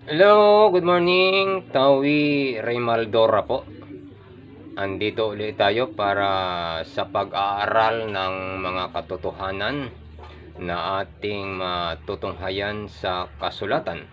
Hello, good morning. Tawi Raymaldora po. Andito ulit tayo para sa pag-aaral ng mga katotohanan na ating matutunghayan sa kasulatan.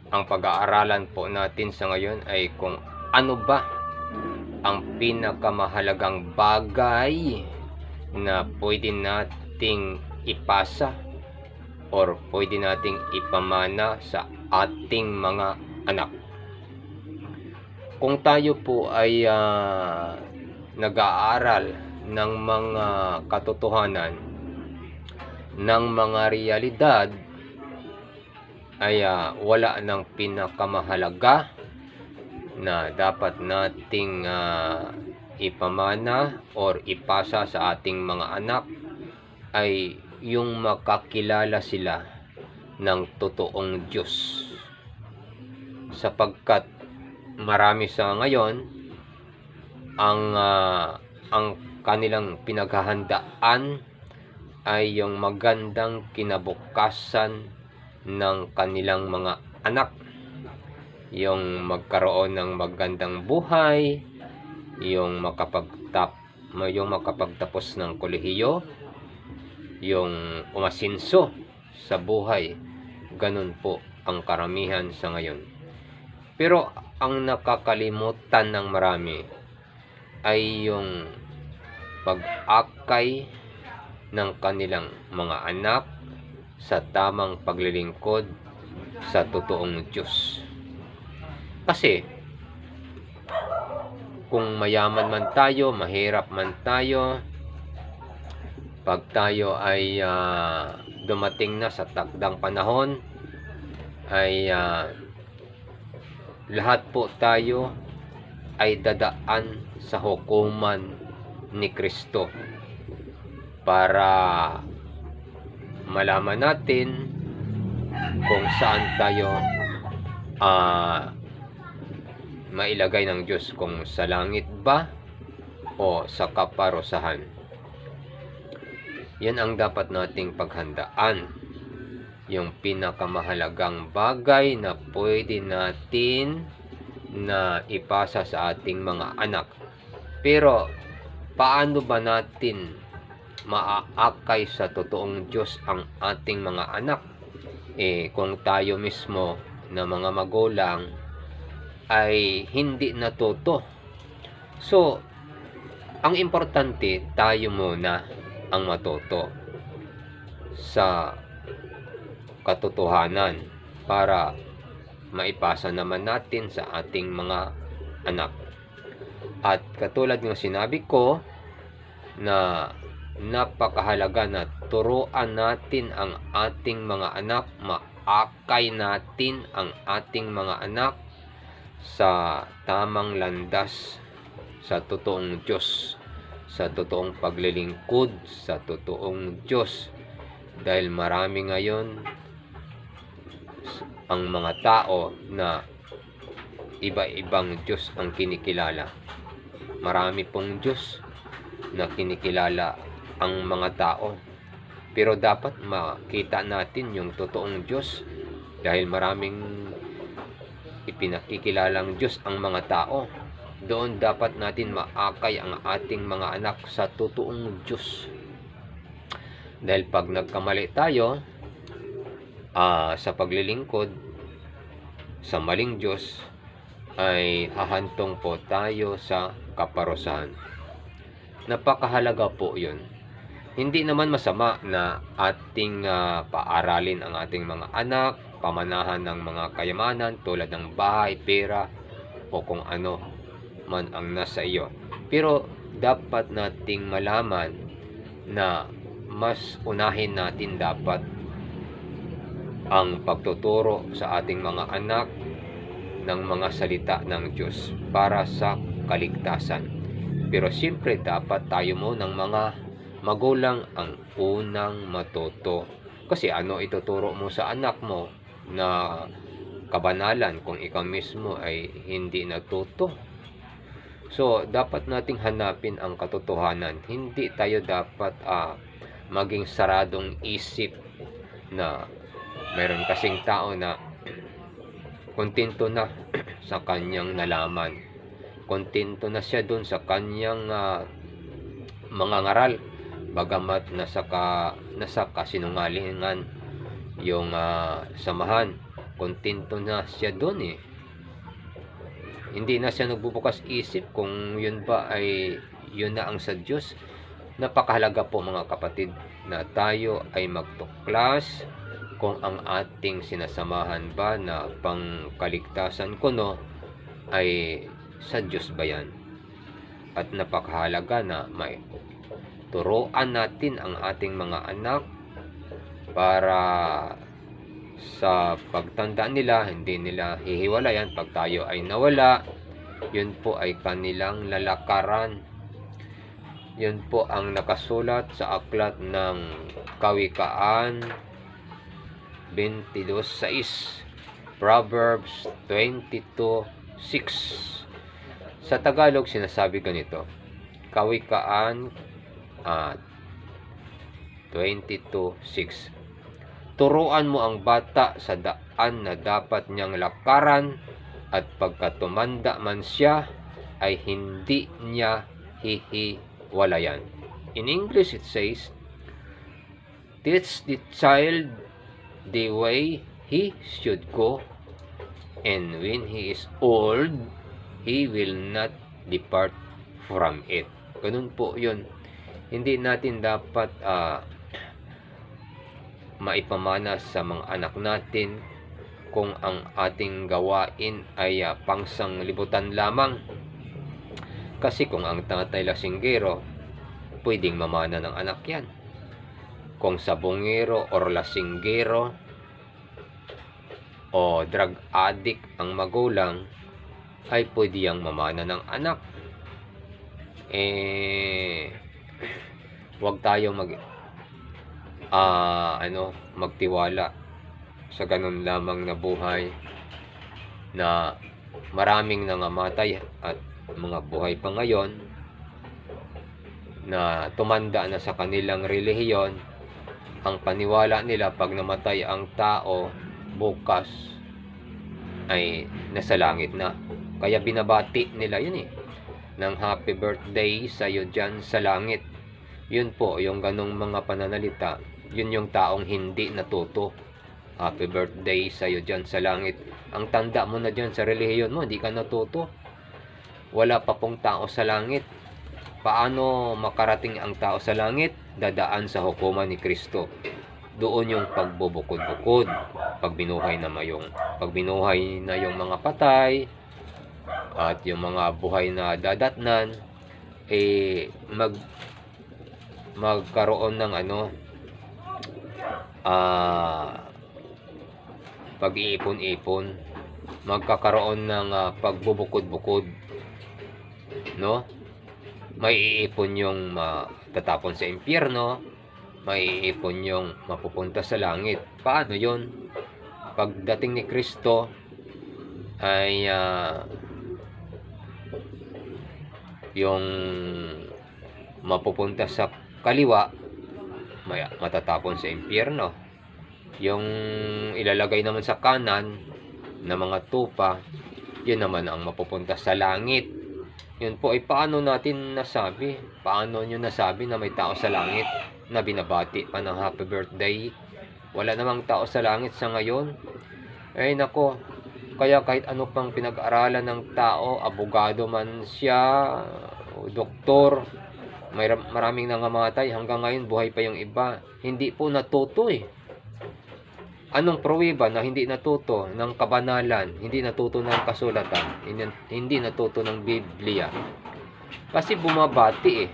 Ang pag-aaralan po natin sa ngayon ay kung ano ba ang pinakamahalagang bagay na pwede nating ipasa or pwede nating ipamana sa ating mga anak. Kung tayo po ay nag-aaral ng mga katotohanan, ng mga realidad, ay wala ng pinakamahalaga na dapat nating ipamana or ipasa sa ating mga anak ay yung makakilala sila ng totoong Diyos, sapagkat marami sa ngayon ang kanilang pinaghahandaan ay yung magandang kinabukasan ng kanilang mga anak, yung magkaroon ng magandang buhay, yung makapagtapos ng kolehiyo, yung umasinso sa buhay. Ganun po ang karamihan sa ngayon. Pero ang nakakalimutan ng marami ay yung pag-akay ng kanilang mga anak sa tamang paglilingkod sa totoong Diyos. Kasi kung mayaman man tayo, mahirap man tayo, pag tayo ay dumating na sa takdang panahon, ay lahat po tayo ay dadaan sa hukuman ni Kristo para malaman natin kung saan tayo mailagay ng Diyos, kung sa langit ba o sa kaparusahan. Yan ang dapat nating paghandaan, yung pinakamahalagang bagay na pwede natin na ipasa sa ating mga anak. Pero paano ba natin maaakay sa totoong Diyos ang ating mga anak? Kung tayo mismo na mga magulang ay hindi natuto. So, ang importante, tayo muna ang matuto sa katotohanan para maipasa naman natin sa ating mga anak. At katulad ng sinabi ko, na napakahalaga na turuan natin ang ating mga anak, maakay natin ang ating mga anak sa tamang landas, sa totoong Diyos, sa totoong paglilingkod sa totoong Diyos. Dahil marami ngayon ang mga tao na iba-ibang Diyos ang kinikilala. Marami pong Diyos na kinikilala ang mga tao, pero dapat makita natin yung totoong Diyos, dahil maraming ipinakikilalang Diyos ang mga tao. Doon dapat natin maakay ang ating mga anak sa totoong Diyos. Dahil pag nagkamali tayo sa paglilingkod sa maling Diyos, ay hahantong po tayo sa kaparusahan. Napakahalaga po yun. Hindi naman masama na ating paaralin ang ating mga anak, pamanahan ng mga kayamanan tulad ng bahay, pera, o kung ano man ang nasa iyo. Pero dapat nating malaman na mas unahin natin dapat ang pagtuturo sa ating mga anak ng mga salita ng Diyos para sa kaligtasan. Pero siyempre dapat tayo mo ng mga magulang ang unang matuto. Kasi ano ituturo mo sa anak mo na kabanalan kung ikaw mismo ay hindi natuto? So, dapat nating hanapin ang katotohanan. Hindi tayo dapat maging saradong isip na Mayroon kasing tao na kontento na sa kanyang nalaman. Kontento na siya doon sa kanyang mga ngaral. Bagamat nasa kasinungalingan yung samahan. Kontento na siya doon eh. Hindi na siya nagbubukas isip kung yun ba ay yun na ang sa Diyos. Napakahalaga po mga kapatid na tayo ay magtuklas kung ang ating sinasamahan ba na pangkaligtasan kuno ay sa Diyos ba yan. At napakahalaga na may turuan natin ang ating mga anak para sa pagtanda nila, hindi nila hihiwalayan pag tayo ay nawala. Yun po ay kanilang lalakaran. Yun po ang nakasulat sa aklat ng Kawikaan 22:6, Proverbs 22:6. Sa Tagalog sinasabi ganito, Kawikaan 22:6. Turuan mo ang bata sa daan na dapat niyang lakaran, at pagka tumanda man siya ay hindi niya hihiwalayan. In English it says, teach the child the way he should go, and when he is old, he will not depart from it. Ganun po yun. Hindi natin dapat maipamana sa mga anak natin kung ang ating gawain ay pangsanglibutan lamang. Kasi kung ang tatay lasinggero, pwedeng mamana ng anak yan. Kung sabongero or lasinggero o drug addict ang magulang, ay pwede yang mamana ng anak. Huwag tayo magtiwala sa ganun lamang na buhay na maraming nangamatay at mga buhay pa ngayon na tumanda na sa kanilang relihiyon. Ang paniwala nila pag namatay ang tao, bukas ay nasa langit na. Kaya binabati nila yun ng happy birthday sa'yo dyan sa langit. Yun po, yung ganong mga pananalita, yun yung taong hindi natuto. Happy birthday sa'yo dyan sa langit. Ang tanda mo na dyan sa relihiyon mo, hindi ka natuto. Wala pa pong tao sa langit. Paano makarating ang tao sa langit? Dadaan sa hukuman ni Kristo. Doon yung pagbubukod-bukod. Pag binuhay na yung mga patay at yung mga buhay na dadatnan, magkaroon ng pag-iipon-ipon, magkakaroon ng pagbubukod-bukod, no? May iipon yung matatapon sa impyerno, may iipon yung mapupunta sa langit. Paano yun? Pagdating ni Kristo ay yung mapupunta sa kaliwa, matatapon sa impyerno. Yung ilalagay naman sa kanan na mga tupa, yun naman ang mapupunta sa langit. Yun po ay paano natin nasabi? Paano nyo nasabi na may tao sa langit na binabati pa ng happy birthday? Wala namang tao sa langit sa ngayon. Ay nako, kaya kahit ano pang pinag-aralan ng tao, abogado man siya, doktor, maraming nangamatay, hanggang ngayon buhay pa yung iba. Hindi po natuto Anong pruweba na hindi natuto ng kabanalan, hindi natuto ng kasulatan, hindi natuto ng Biblia? Kasi bumabati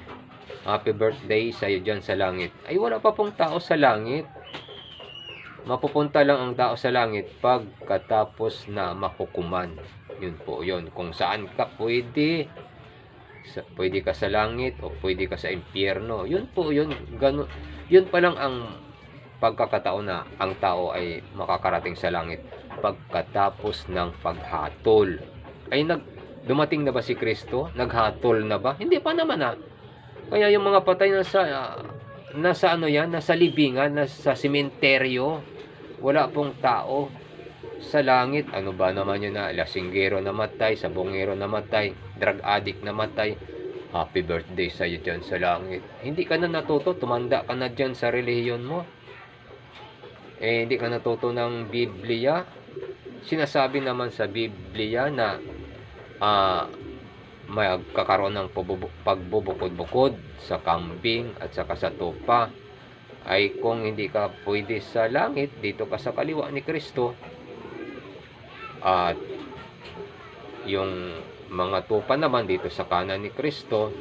happy birthday sa'yo dyan sa langit. Ay wala pa pong tao sa langit. Mapupunta lang ang tao sa langit pagkatapos na mahukuman. Yun po yun. Kung saan ka pwede ka sa langit o pwede ka sa impyerno. Yun po yun. Ganun. Yun pa lang ang pagkakataon na ang tao ay makakarating sa langit pagkatapos ng paghatol. Ay dumating na ba si Kristo? Naghatol na ba? Hindi pa naman Kaya yung mga patay nasa libingan, nasa sementeryo, Wala pong tao sa langit. Ano ba naman yun na lasinggero namatay, sabongero namatay, drug addict namatay, happy birthday sa iyo dyan sa langit. Hindi ka na natuto, tumanda ka na dyan sa relihiyon mo. Hindi ka natuto ng Biblia. Sinasabi naman sa Biblia na magkakaroon ng pagbubukod-bukod sa kambing at saka sa tupa. Ay kung hindi ka pwede sa langit, dito ka sa kaliwa ni Kristo. At yung mga tupa naman dito sa kanan ni Kristo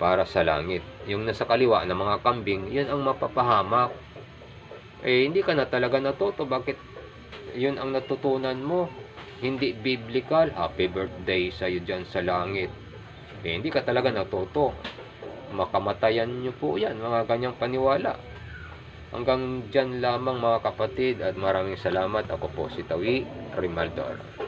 para sa langit. Yung nasa kaliwa ng mga kambing, yun ang mapapahamak. Hindi ka na talaga natuto. Bakit yun ang natutunan mo? Hindi biblical. Happy birthday sa iyo dyan sa langit. Hindi ka talaga natuto. Makamatayan nyo po yan, mga ganyang paniwala. Hanggang dyan lamang mga kapatid, at maraming salamat. Ako po si Tawi Rimaldor.